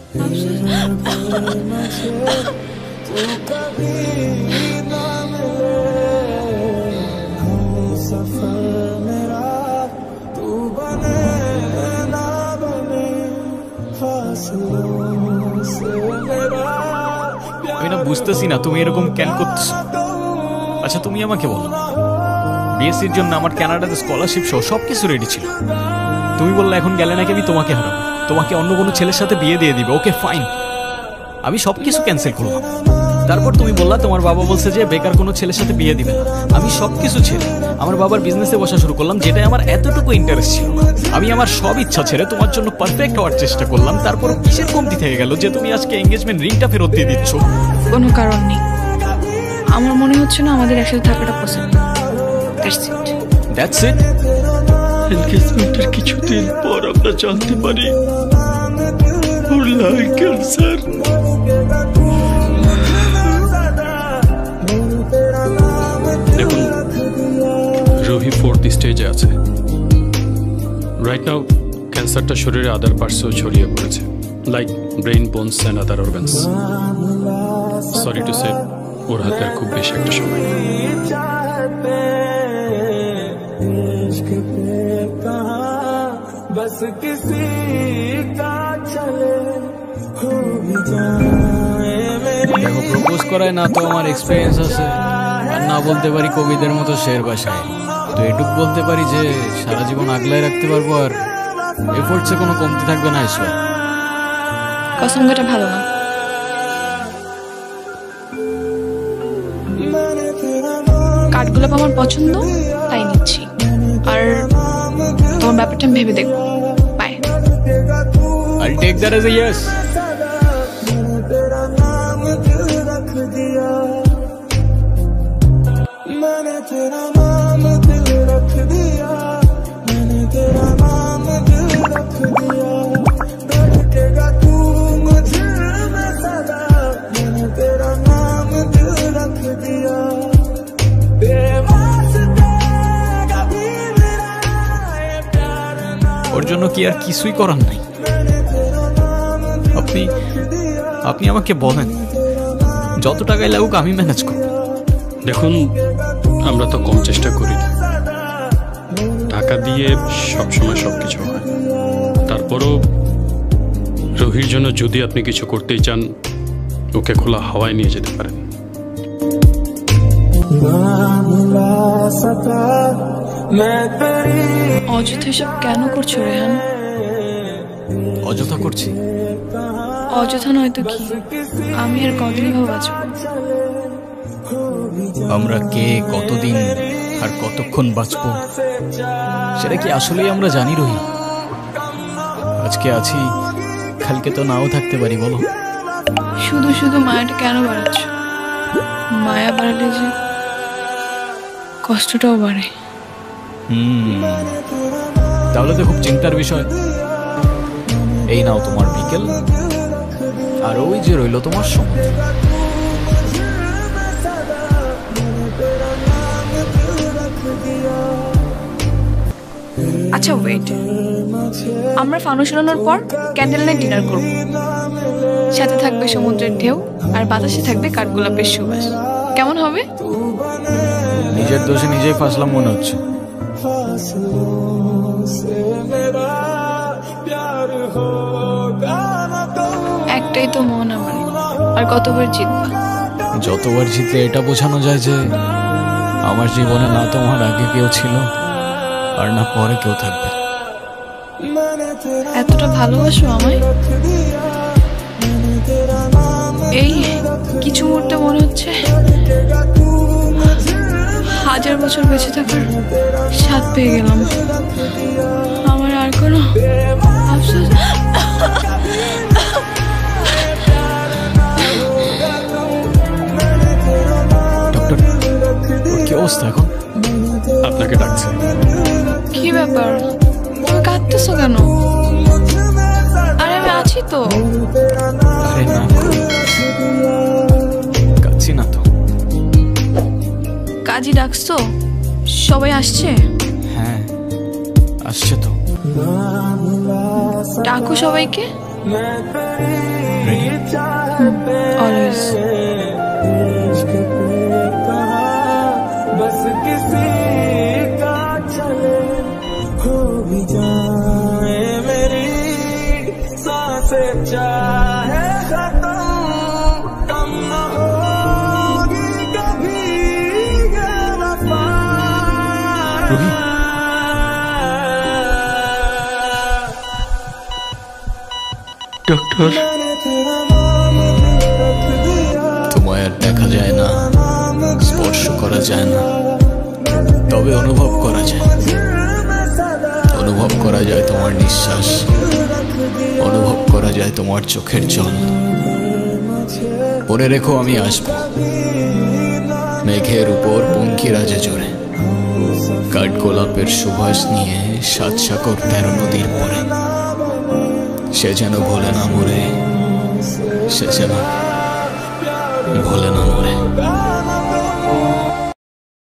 আমি না বুঝতেছি না তুমি এরকম কেন করতেছো। আচ্ছা তুমি আমাকে বলো, বিএসসির জন্য আমার কানাডাতে স্কলারশিপ সহ সবকিছু রেডি ছিল। তুমি বললে এখন গেলে নাকি আমি তোমাকে হারাবো, তোমাকে অন্য কোনো ছেলের সাথে বিয়ে দিয়ে দিবে। ওকে ফাইন, আমি সবকিছু ক্যান্সেল করলাম। তারপর তুমি বললা তোমার বাবা বলছে যে বেকার কোনো ছেলের সাথে বিয়ে দিবে না। আমি সবকিছু ছেড়ে আমার বাবার বিজনেসে বসা শুরু করলাম, যেটাই আমার এতটুকু ইন্টারেস্ট ছিল। আমি আমার সব ইচ্ছা ছেড়ে তোমার জন্য পারফেক্ট হওয়ার চেষ্টা করলাম। তারপর কিসের কমতি থেকে গেল যে তুমি আজকে এঙ্গেজমেন্ট রিংটা ফেরত দিয়ে দিচ্ছ? কোনো কারণ নেই, আমার মনে হচ্ছে না আমাদের একসাথে থাকাটা পছন্দ। That's it. এনগেজমেন্টের কিছুদিন পর আমরা জানতে পারি ওর লাং ক্যান্সার। দেখুন, রুহি 4th স্টেজে আছে। রাইট নাও ক্যান্সারটা শরীরে আদার পার্টসেও ছড়িয়ে পড়েছে, like brain, bones and other organs. Sorry to say, ওর হাতে আর খুব বেশি একটা সময় নেই। দেখো, প্রপোজ করায় না তো আমার এক্সপিরিয়েন্স আছে, আর না বলতে পারি কবিদের মতো শের ভাষায়। তো এটুক বলতে পারি যে সারা জীবন আগলায় রাখতে পারবো, আর এফোর্টসে কোনো কমতি থাকবে না। ঈশ্বর কসমটা ভালো না। কাঠগোলাপ আমার পছন্দ, তাই নিচ্ছি। আর তোমার ব্যাপারটা আমি ভেবে দেখবো। Bye. I'll take that as a yes. ওর জন্য কি আর কিছুই করার নাই? আপনি আমাকে বলেন, যত টাকাই লাগুক আমি ম্যানেজ করব। দেখুন, আমরা তো কম চেষ্টা করি, টাকা দিয়ে সবসময় সবকিছু হয়। তারপরও রুহির জন্য যদি আপনি কিছু করতেই চান, ওকে খোলা হাওয়ায় নিয়ে যেতে পারেন। অযথা এসব কেন করছো রেহান? অযথা করছি? অযথা নয়তো কি? আমি আর কতদিন ভাবে বাঁচব? আমরা কে, কতদিন আর কতক্ষণ বাঁচবো সেটা কি আসলেই আমরা জানি রহি? আজকে আছি, কালকে তো নাও থাকতে পারি। বলো, শুধু শুধু মায়াটা কেন বাড়াচ্ছ? মায়া বাড়ালে যে কষ্টটাও বাড়ে। তাহলে তো খুব চিন্তার বিষয়। এই নাও তোমার বিকেল, আর ওই যে রইল তোমার সময়। আচ্ছা ওয়েট, আমরা ফানুস উড়ানোর পর ক্যান্ডেল নাইট ডিনার করব। সাথে থাকবে সমুদ্রের ঢেউ, আর বাতাসে থাকবে কাঠগোলাপের সুবাস। কেমন হবে? নিজের দোষে নিজেই ফাঁসলাম মনে হচ্ছে। একটাই তো মন আমার, আর কতবার জিতবা? যতবার জিতলে এটা বোঝানো যায় যে আমার জীবনে না তোমার আগে কেউ ছিল, আর না পরে কেউ থাকবে। এতটা ভালোবাসো আমায়? এই কিছু মুহূর্তে মনে হচ্ছে 1000 বছর বেঁচে থাকার স্বাদ পেয়ে গেলাম। আমার আর কোনো আফসোস। কি অবস্থা এখন? আপনাকে ডাকছে। কি ব্যাপার, তুমি কাঁদতেছো কেন? আরে আমি আছি তো। আরে না, কাঁদছি না তো। কাজী ডাকছো? সবাই আসছে? হ্যাঁ আসছে তো। ডাকো সবাইকে। অলওয়েজ। बस किसी का चले हो भी जाए मेरी सांसें चाहे खत्म कम न होगी कभी ये वफा। রুহি, ডক্টর তোমায় আর দেখা যায় না, স্পর্শ করা যায় না, তবে অনুভব করা যায়। অনুভব করা যায় তোমার নিঃশ্বাস, অনুভব করা যায় তোমার চোখের জল। মনে রেখো আমি আসবো মেঘের উপর পঙ্খিরাজে জোরে, কাঠগোলাপের সুবাস নিয়ে 7 সাগর 13 নদীর পরে। সে যেন ভোলে না মরে, সে যেন ভোলে না মরে।